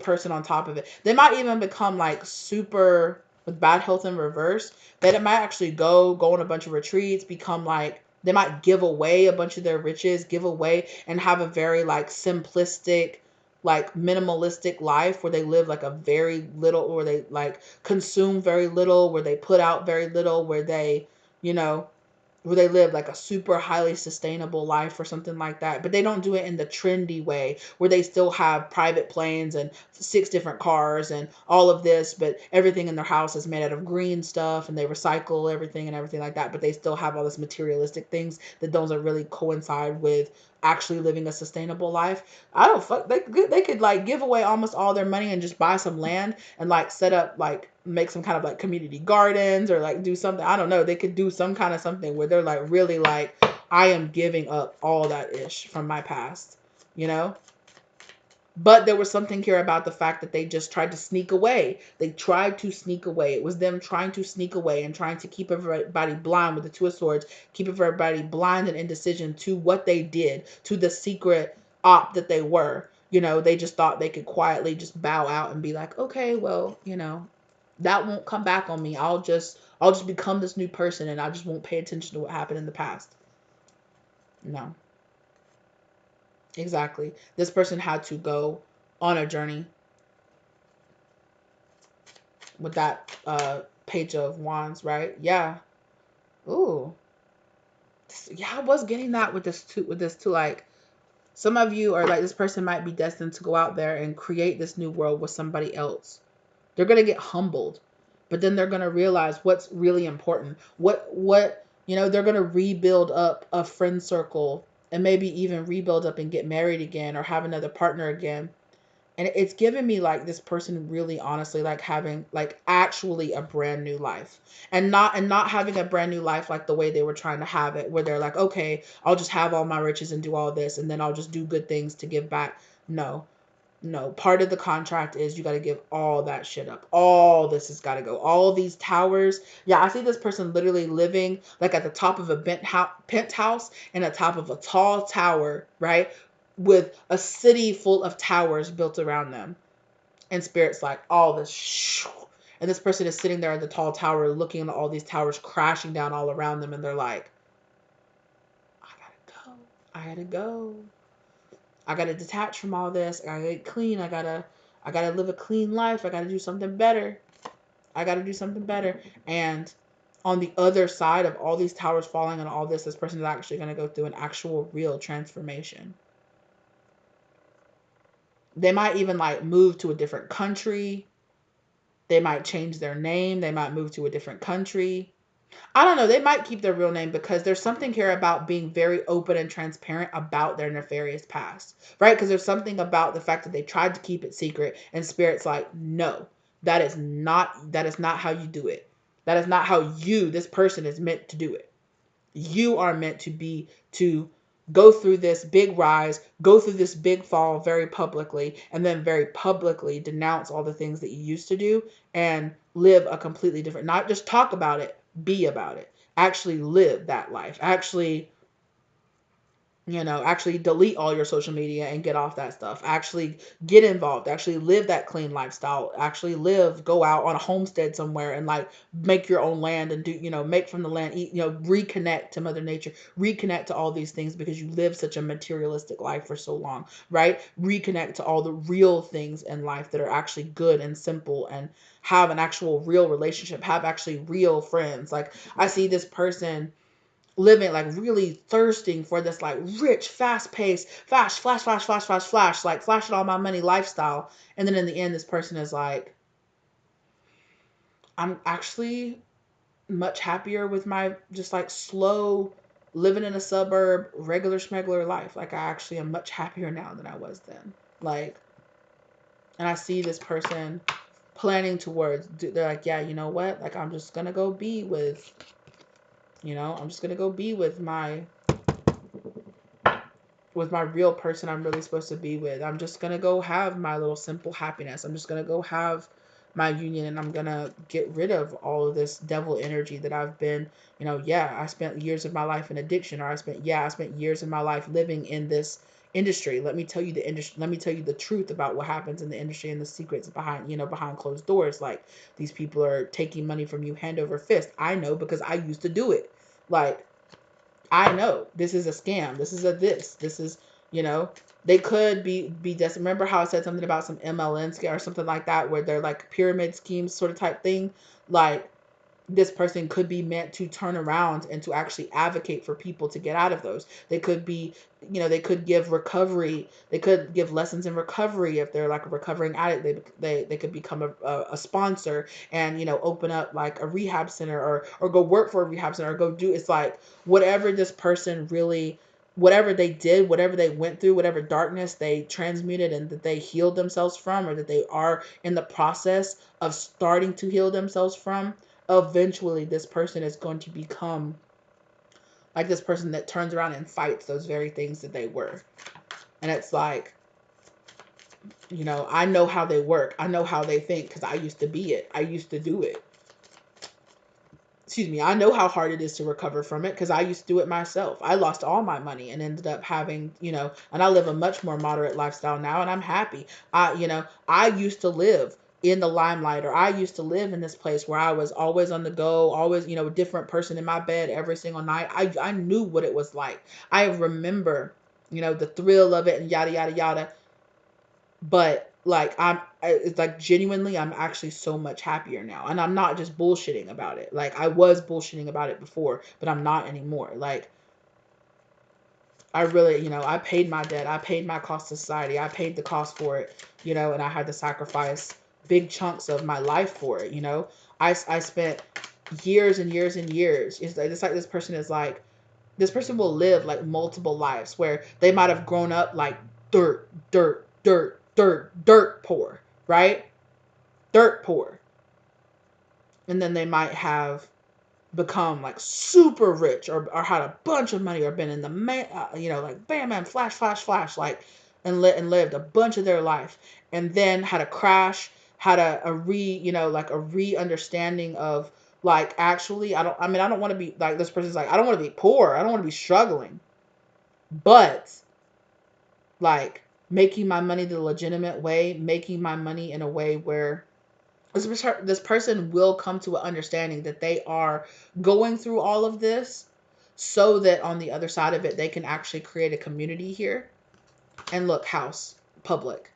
person on top of it. They might even become like super with bad health in reverse. That it might actually go on a bunch of retreats, become like they might give away a bunch of their riches, give away and have a very like simplistic, like minimalistic life where they live like a very little, where they like consume very little, where they put out very little, where they, you know, where they live like a super highly sustainable life or something like that, but they don't do it in the trendy way where they still have private planes and 6 different cars and all of this, but everything in their house is made out of green stuff and they recycle everything and everything like that, but they still have all this materialistic things that doesn't really coincide with actually living a sustainable life. I don't fuck they could like give away almost all their money and just buy some land and like set up like make some kind of like community gardens or like do something. I don't know. They could do some kind of something where they're like really like, I am giving up all that ish from my past, you know? But there was something here about the fact that they just tried to sneak away. They tried to sneak away. It was them trying to sneak away and trying to keep everybody blind with the Two of Swords, keep everybody blind and indecision to what they did, to the secret op that they were. You know, they just thought they could quietly just bow out and be like, okay, well, you know, that won't come back on me. I'll just become this new person and I just won't pay attention to what happened in the past. No. Exactly. This person had to go on a journey with that page of wands, right? Yeah. Ooh. Yeah, I was getting that with this too. Like some of you are like this person might be destined to go out there and create this new world with somebody else. They're gonna get humbled, but then they're gonna realize what's really important. What they're gonna rebuild up a friend circle and maybe even rebuild up and get married again or have another partner again. And it's given me like this person really honestly like having like actually a brand new life and not having a brand new life like the way they were trying to have it where they're like, okay, I'll just have all my riches and do all this and then I'll just do good things to give back. No, no, part of the contract is you got to give all that shit up. All this has got to go. All these towers. Yeah, I see this person literally living like at the top of a penthouse and at top of a tall tower, right? With a city full of towers built around them. And spirit's like, all this. And this person is sitting there in the tall tower looking at all these towers crashing down all around them. And they're like, I gotta go. I gotta go. I gotta detach from all this. I gotta get clean. I gotta live a clean life. I gotta do something better. I gotta do something better. And on the other side of all these towers falling and all this person is actually gonna go through an actual real transformation. They might even like move to a different country. They might change their name. They might move to a different country. I don't know. They might keep their real name because there's something here about being very open and transparent about their nefarious past, right? Because there's something about the fact that they tried to keep it secret, and spirit's like, no, that is not how you do it. That is not how this person is meant to do it. You are meant to go through this big rise, go through this big fall very publicly, and then very publicly denounce all the things that you used to do and live a completely different, not just talk about it, be about it. Actually live that life. Actually delete all your social media and get off that stuff. Actually get involved. Actually live that clean lifestyle. Actually go out on a homestead somewhere and like make your own land and make from the land, eat, reconnect to Mother Nature, reconnect to all these things because you live such a materialistic life for so long, right? Reconnect to all the real things in life that are actually good and simple and have an actual real relationship, have actually real friends. Like I see this person living like really thirsting for this like rich, fast paced, flash, flash, flash, flash, flash, flash, like flashing all my money lifestyle. And then in the end, this person is like, I'm actually much happier with my just like slow living in a suburb, regular schmegular life. Like I actually am much happier now than I was then. Like, and I see this person planning towards, they're like, yeah, you know what? Like, I'm just going to go be with, I'm just going to go be with my real person I'm really supposed to be with. I'm just going to go have my little simple happiness. I'm just going to go have my union and I'm going to get rid of all of this devil energy that I've been, I spent years of my life in addiction, or I spent years of my life living in this industry. Let me tell you the industry. Let me tell you the truth about what happens in the industry and the secrets behind closed doors. Like these people are taking money from you hand over fist. I know because I used to do it. Like, I know this is a scam. This is, they could be just, remember how I said something about some MLN scam or something like that, where they're like pyramid schemes sort of type thing. Like this person could be meant to turn around and to actually advocate for people to get out of those. They could be, they could give recovery. They could give lessons in recovery if they're like a recovering addict. They could become a sponsor and open up like a rehab center, or go work for a rehab center, or go do. It's like whatever this person really, whatever they did, whatever they went through, whatever darkness they transmuted and that they healed themselves from, or that they are in the process of starting to heal themselves from, eventually this person is going to become like this person that turns around and fights those very things that they were. And it's like, I know how they work. I know how they think because I used to be it. I used to do it. Excuse me. I know how hard it is to recover from it because I used to do it myself. I lost all my money and ended up having, and I live a much more moderate lifestyle now, and I'm happy. I used to live in the limelight, or I used to live in this place where I was always on the go, always, a different person in my bed every single night. I knew what it was like. I remember, the thrill of it and yada, yada, yada. But like it's like genuinely, I'm actually so much happier now, and I'm not just bullshitting about it. Like I was bullshitting about it before, but I'm not anymore. Like I really, I paid my debt, I paid my cost to society, I paid the cost for it, and I had to sacrifice big chunks of my life for it. I spent years and years and years. It's like this person will live like multiple lives where they might have grown up like dirt, dirt, dirt, dirt, dirt poor, right? Dirt poor. And then they might have become like super rich, or had a bunch of money, or been in the like bam bam flash flash flash, like and lived a bunch of their life, and then had a crash, had a like a re-understanding of like, actually I don't want to be like, this person's like, I don't want to be poor, I don't want to be struggling, but like making my money the legitimate way, making my money in a way where this person will come to an understanding that they are going through all of this so that on the other side of it, they can actually create a community here. And look, house, public.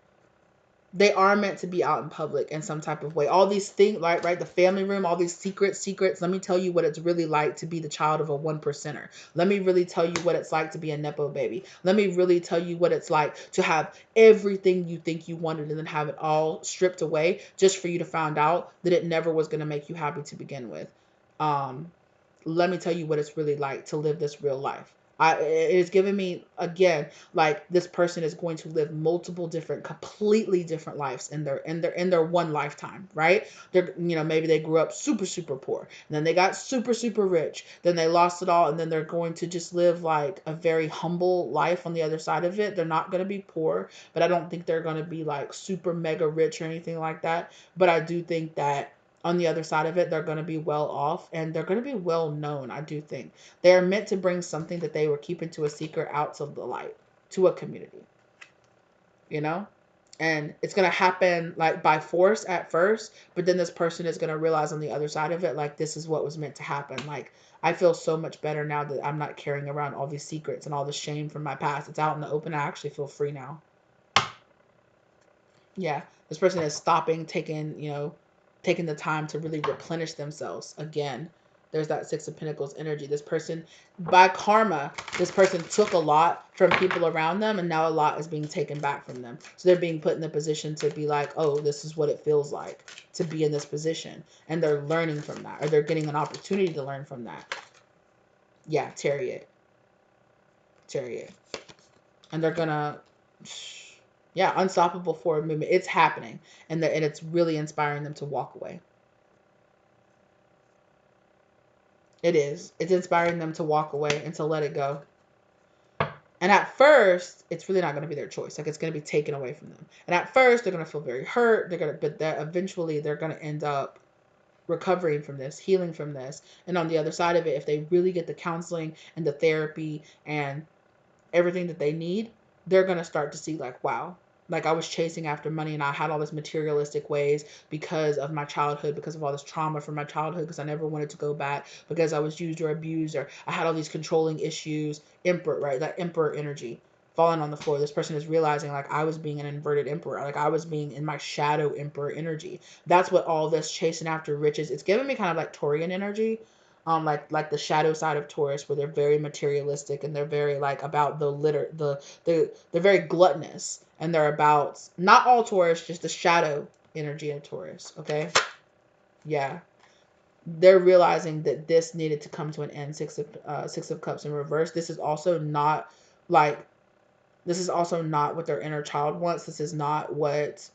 They are meant to be out in public in some type of way. All these things, right? The family room, all these secrets. Let me tell you what it's really like to be the child of a one percenter. Let me really tell you what it's like to be a Nepo baby. Let me really tell you what it's like to have everything you think you wanted and then have it all stripped away just for you to find out that it never was going to make you happy to begin with. Let me tell you what it's really like to live this real life. It's given me, again, like this person is going to live multiple different, completely different lives in their one lifetime, right? They're, maybe they grew up super, super poor, and then they got super, super rich, then they lost it all, and then they're going to just live like a very humble life on the other side of it. They're not going to be poor, but I don't think they're going to be like super mega rich or anything like that. But I do think that on the other side of it, they're going to be well off and they're going to be well known. I do think they're meant to bring something that they were keeping to a secret out to the light, to a community, you know? And it's going to happen like by force at first, but then this person is going to realize on the other side of it, like, this is what was meant to happen. Like, I feel so much better now that I'm not carrying around all these secrets and all the shame from my past. It's out in the open. I actually feel free now. Yeah, this person is stopping, taking the time to really replenish themselves again. There's that Six of Pentacles energy. This person, by karma, this person took a lot from people around them, and now a lot is being taken back from them. So they're being put in the position to be like, oh, this is what it feels like to be in this position. And they're learning from that, or they're getting an opportunity to learn from that. Yeah, Chariot. Chariot. And they're gonna, yeah, unstoppable forward movement. It's happening, and it's really inspiring them to walk away. It is. It's inspiring them to walk away and to let it go. And at first, it's really not going to be their choice. Like, it's going to be taken away from them. And at first, they're going to feel very hurt. But eventually, they're going to end up recovering from this, healing from this. And on the other side of it, if they really get the counseling and the therapy and everything that they need, they're going to start to see like, wow, like I was chasing after money and I had all this materialistic ways because of my childhood, because of all this trauma from my childhood, because I never wanted to go back, because I was used or abused, or I had all these controlling issues. Emperor, right? That emperor energy. falling on the floor. This person is realizing, like, I was being an inverted emperor. Like, I was being in my shadow emperor energy. That's what all this chasing after riches, it's giving me kind of like Taurian energy. Like the shadow side of Taurus, where they're very materialistic and they're very like about they're very gluttonous, and they're about, not all Taurus, just the shadow energy of Taurus. Okay. Yeah. They're realizing that this needed to come to an end. Six of Cups in reverse. Like this is also not what their inner child wants. This is not what,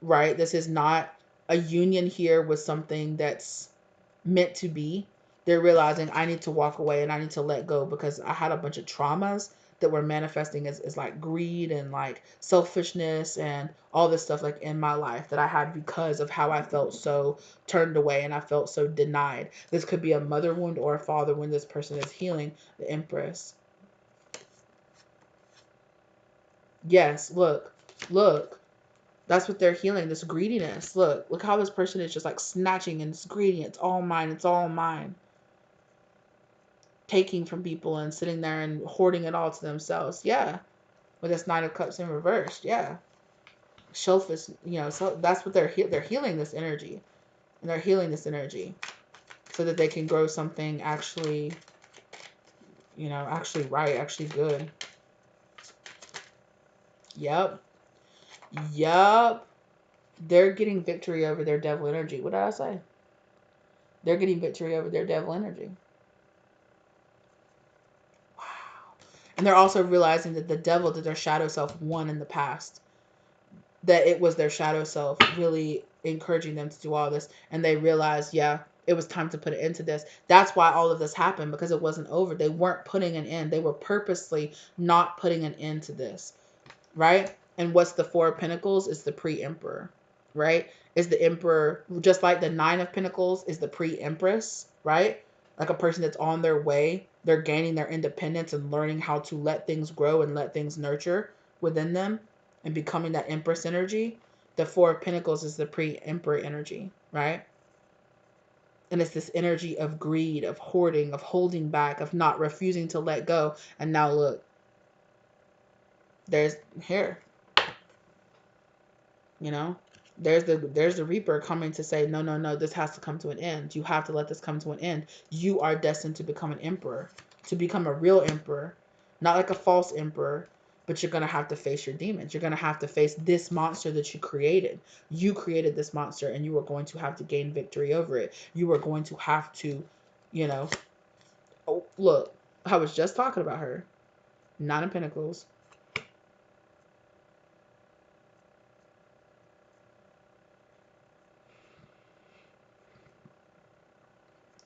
right? This is not a union here with something that's meant to be. They're realizing, I need to walk away and I need to let go, because I had a bunch of traumas that were manifesting as like greed and like selfishness and all this stuff like in my life that I had because of how I felt so turned away and I felt so denied. This could be a mother wound or a father wound this person is healing. The Empress. Yes, look. That's what they're healing, this greediness. Look how this person is just like snatching, and it's greedy. It's all mine. It's all mine. Taking from people and sitting there and hoarding it all to themselves. Yeah. With this Nine of Cups in reverse. Yeah. Shelfish, so that's what they're healing this energy. And they're healing this energy so that they can grow something actually, actually right, actually good. Yep. Yep. They're getting victory over their devil energy. What did I say? They're getting victory over their devil energy. Wow. And they're also realizing that the devil that their shadow self won in the past, that it was their shadow self really encouraging them to do all this. And they realized, yeah, it was time to put an end to this. That's why all of this happened, because it wasn't over. They weren't putting an end. They were purposely not putting an end to this, right? And what's the Four of Pentacles? Is the pre-emperor, right? Is the emperor, just like the Nine of Pentacles is the pre-empress, right? Like a person that's on their way. They're gaining their independence and learning how to let things grow and let things nurture within them and becoming that empress energy. The Four of Pentacles is the pre-emperor energy, right? And it's this energy of greed, of hoarding, of holding back, of not refusing to let go. And now look, there's here, you know, there's the Reaper coming to say, no, no, no, this has to come to an end. You have to let this come to an end. You are destined to become an emperor, to become a real emperor, not like a false emperor. But you're going to have to face your demons. You're going to have to face this monster that you created. You created this monster, and you are going to have to gain victory over it. You are going to have to, you know, oh, look, I was just talking about her. Nine of Pentacles.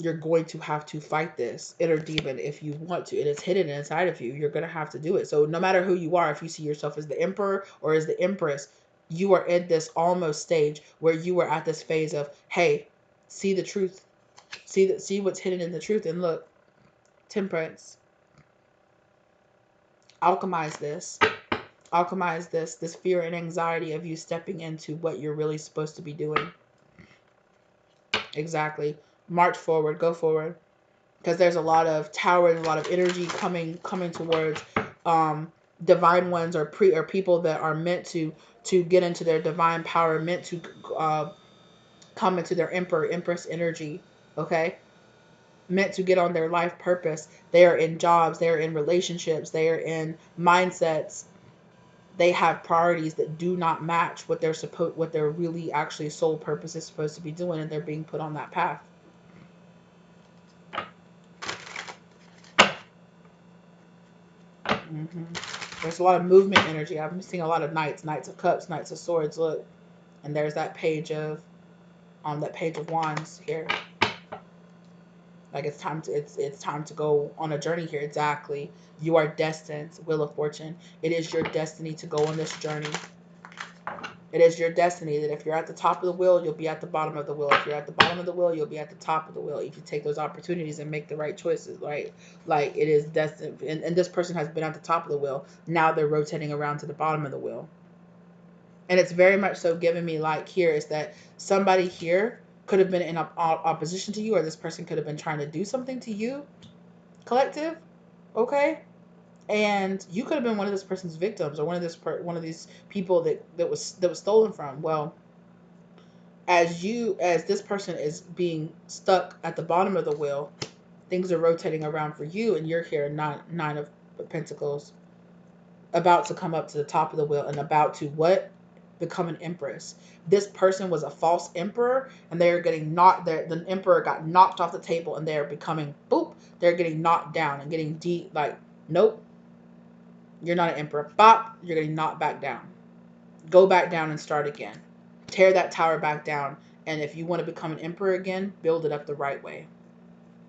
You're going to have to fight this inner demon if you want to. It is hidden inside of you. You're going to have to do it. So no matter who you are, if you see yourself as the emperor or as the empress, you are in this almost stage where you are at this phase of, hey, see the truth. See what's hidden in the truth. And look, Temperance. Alchemize this. Alchemize this fear and anxiety of you stepping into what you're really supposed to be doing. Exactly. March forward. Go forward. Because there's a lot of tower and a lot of energy coming towards divine ones or people that are meant to get into their divine power, meant to come into their empress energy. Okay, meant to get on their life purpose. They are in jobs, they are in relationships, they are in mindsets. They have priorities that do not match what they're really actually sole purpose is supposed to be doing, and they're being put on that path. Mm-hmm. There's a lot of movement energy. I'm seeing a lot of knights of cups, knights of swords. Look, and there's that page of wands here. Like it's time to go on a journey here. Exactly. You are destined, Wheel of Fortune. It is your destiny to go on this journey. It is your destiny that if you're at the top of the wheel, you'll be at the bottom of the wheel. If you're at the bottom of the wheel, you'll be at the top of the wheel. If you take those opportunities and make the right choices, right? Like it is destined. And this person has been at the top of the wheel. Now they're rotating around to the bottom of the wheel. And it's very much so giving me like here is that somebody here could have been in opposition to you, or this person could have been trying to do something to you, collective. Okay. And you could have been one of this person's victims, or one of these people that was stolen from. Well, as this person is being stuck at the bottom of the wheel, things are rotating around for you, and you're here, nine of pentacles, about to come up to the top of the wheel and about to what? Become an empress. This person was a false emperor, and they're getting knocked there. The emperor got knocked off the table, and they're becoming boop. They're getting knocked down and getting deep. Like, nope, you're not an emperor. Bop, you're getting knocked back down. Go back down and start again. Tear that tower back down. And if you want to become an emperor again, build it up the right way.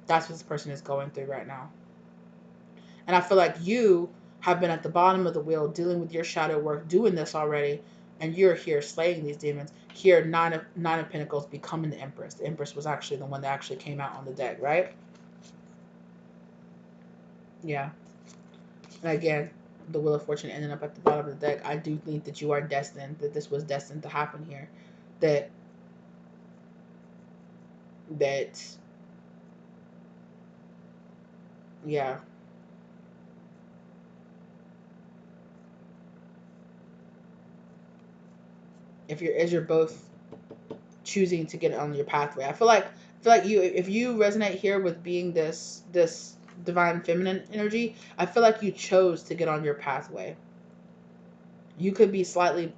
That's what this person is going through right now. And I feel like you have been at the bottom of the wheel dealing with your shadow work, doing this already, and you're here slaying these demons. Here, nine of pentacles, becoming the empress. The empress was actually the one that actually came out on the deck, right? Yeah. And again, the Wheel of Fortune ending up at the bottom of the deck. I do think that you are destined, that this was destined to happen here. That yeah. As you're both choosing to get on your pathway. I feel like you, if you resonate here with being this divine feminine energy, I feel like you chose to get on your pathway. You could be slightly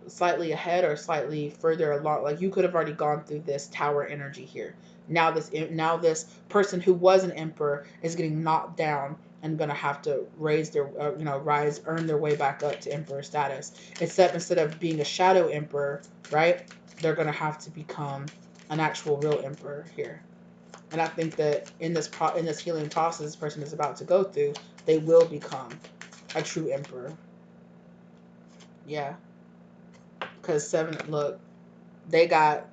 ahead or slightly further along. Like, you could have already gone through this tower energy here. Now this person who was an emperor is getting knocked down and gonna have to raise their earn their way back up to emperor status. Except instead of being a shadow emperor, right, they're gonna have to become an actual real emperor here. And I think that in this healing process this person is about to go through, they will become a true emperor. Yeah. Because seven, look, they got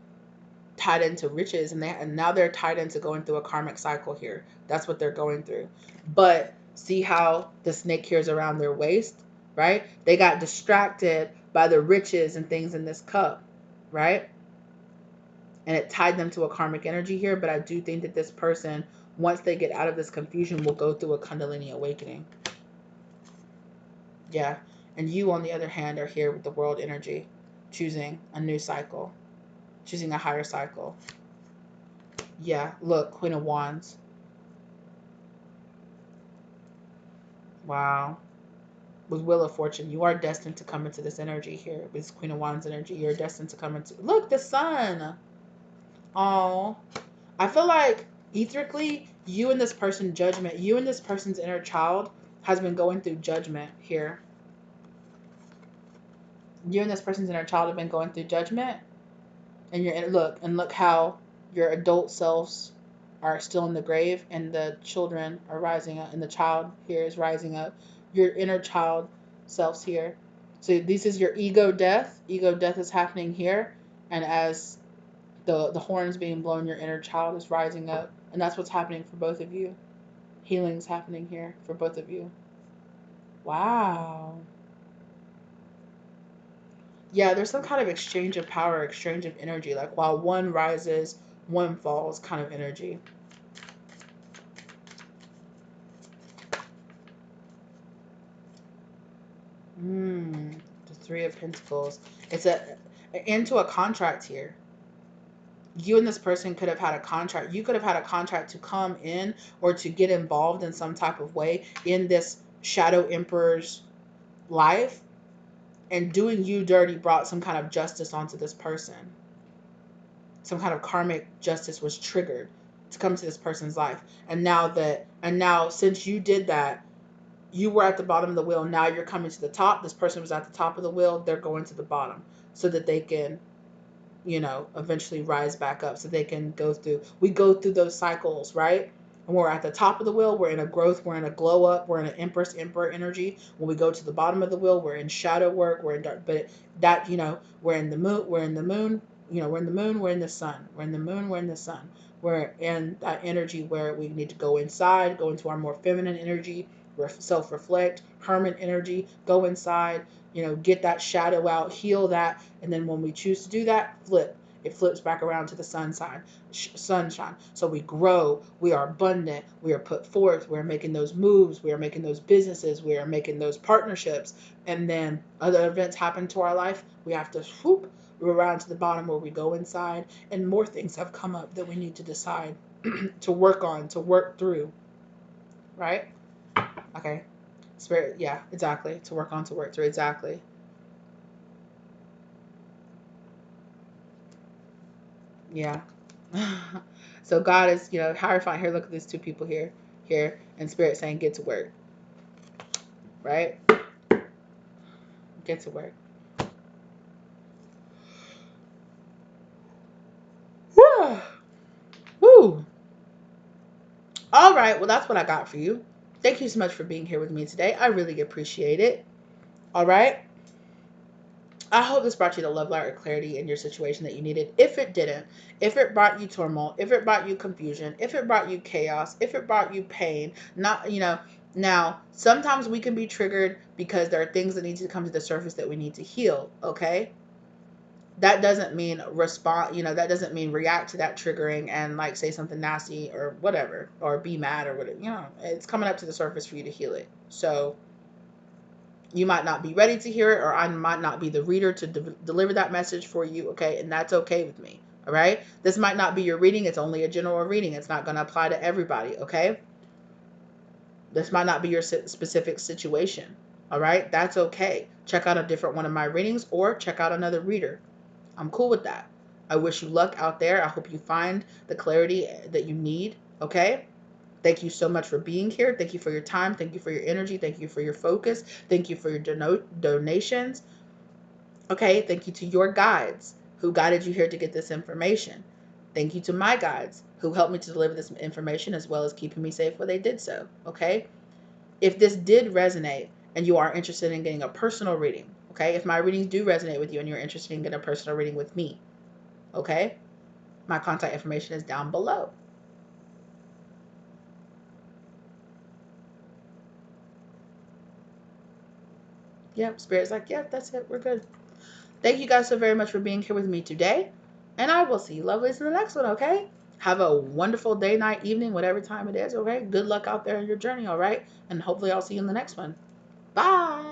tied into riches, and now they're tied into going through a karmic cycle here. That's what they're going through. But see how the snake here is around their waist, right? They got distracted by the riches and things in this cup, right? And it tied them to a karmic energy here. But I do think that this person, once they get out of this confusion, will go through a Kundalini awakening. Yeah. And you, on the other hand, are here with the world energy, choosing a new cycle, choosing a higher cycle. Yeah, look, Queen of Wands. Wow. With Wheel of Fortune, you are destined to come into this energy here. This Queen of Wands energy, you're destined to come into. Look, the sun. Oh, I feel like etherically, you and this person judgment, you and this person's inner child has been going through judgment here. You and this person's inner child have been going through judgment, and look how your adult selves are still in the grave, and the children are rising up, and the child here is rising up. Your inner child selves here. So this is your ego death. Ego death is happening here, and as the horns being blown, your inner child is rising up, and that's what's happening for both of you. Healing's happening here for both of you. Wow. Yeah, there's some kind of exchange of power, exchange of energy. Like, while one rises, one falls kind of energy. The Three of Pentacles. It's into a contract here. You and this person could have had a contract. You could have had a contract to come in or to get involved in some type of way in this shadow emperor's life, and doing you dirty brought some kind of justice onto this person. Some kind of karmic justice was triggered to come to this person's life. And now since you did that, you were at the bottom of the wheel. Now you're coming to the top. This person was at the top of the wheel. They're going to the bottom so that they can, eventually rise back up, so they can we go through those cycles, right? And we're at the top of the wheel, we're in a growth, we're in a glow up, we're in an empress emperor energy. When we go to the bottom of the wheel, we're in shadow work, we're in dark, but that, we're in the moon, we're in the moon, we're in the moon, we're in the sun, we're in the moon, we're in the sun. We're in that energy where we need to go inside, go into our more feminine energy, self-reflect, hermit energy, go inside, get that shadow out, heal that, and then when we choose to do that, flip it flips back around to the sunshine. So we grow, we are abundant, we are put forth, we're making those moves, we are making those businesses, we are making those partnerships, and then other events happen to our life. We have to swoop around to the bottom where we go inside, and more things have come up that we need to decide to work on, to work through, right? Okay. Spirit, yeah, exactly. To work on, to work through, exactly. Yeah. So God is, horrifying. Here, look at these two people here, and Spirit saying, get to work, right? Get to work. Whew. Whew. All right. Well, that's what I got for you. Thank you so much for being here with me today. I really appreciate it. All right. I hope this brought you the love, light, or clarity in your situation that you needed. If it didn't, if it brought you turmoil, if it brought you confusion, if it brought you chaos, if it brought you pain, not, now sometimes we can be triggered because there are things that need to come to the surface that we need to heal, okay? That doesn't mean respond, that doesn't mean react to that triggering and like say something nasty or whatever, or be mad or whatever, it's coming up to the surface for you to heal it. So you might not be ready to hear it, or I might not be the reader to deliver that message for you, okay? And that's okay with me, all right? This might not be your reading. It's only a general reading. It's not going to apply to everybody, okay? This might not be your specific situation, all right? That's okay. Check out a different one of my readings or check out another reader. I'm cool with that. I wish you luck out there. I hope you find the clarity that you need, okay? Thank you so much for being here. Thank you for your time. Thank you for your energy. Thank you for your focus. Thank you for your donations. Okay, thank you to your guides who guided you here to get this information. Thank you to my guides who helped me to deliver this information as well as keeping me safe while they did so. Okay, if this did resonate and you are interested in getting a personal reading, okay, if my readings do resonate with you and you're interested in getting a personal reading with me, okay, my contact information is down below. Yep, Spirit's like, yep, that's it, we're good. Thank you guys so very much for being here with me today. And I will see you lovelies in the next one, okay? Have a wonderful day, night, evening, whatever time it is, okay? Good luck out there in your journey, all right? And hopefully I'll see you in the next one. Bye.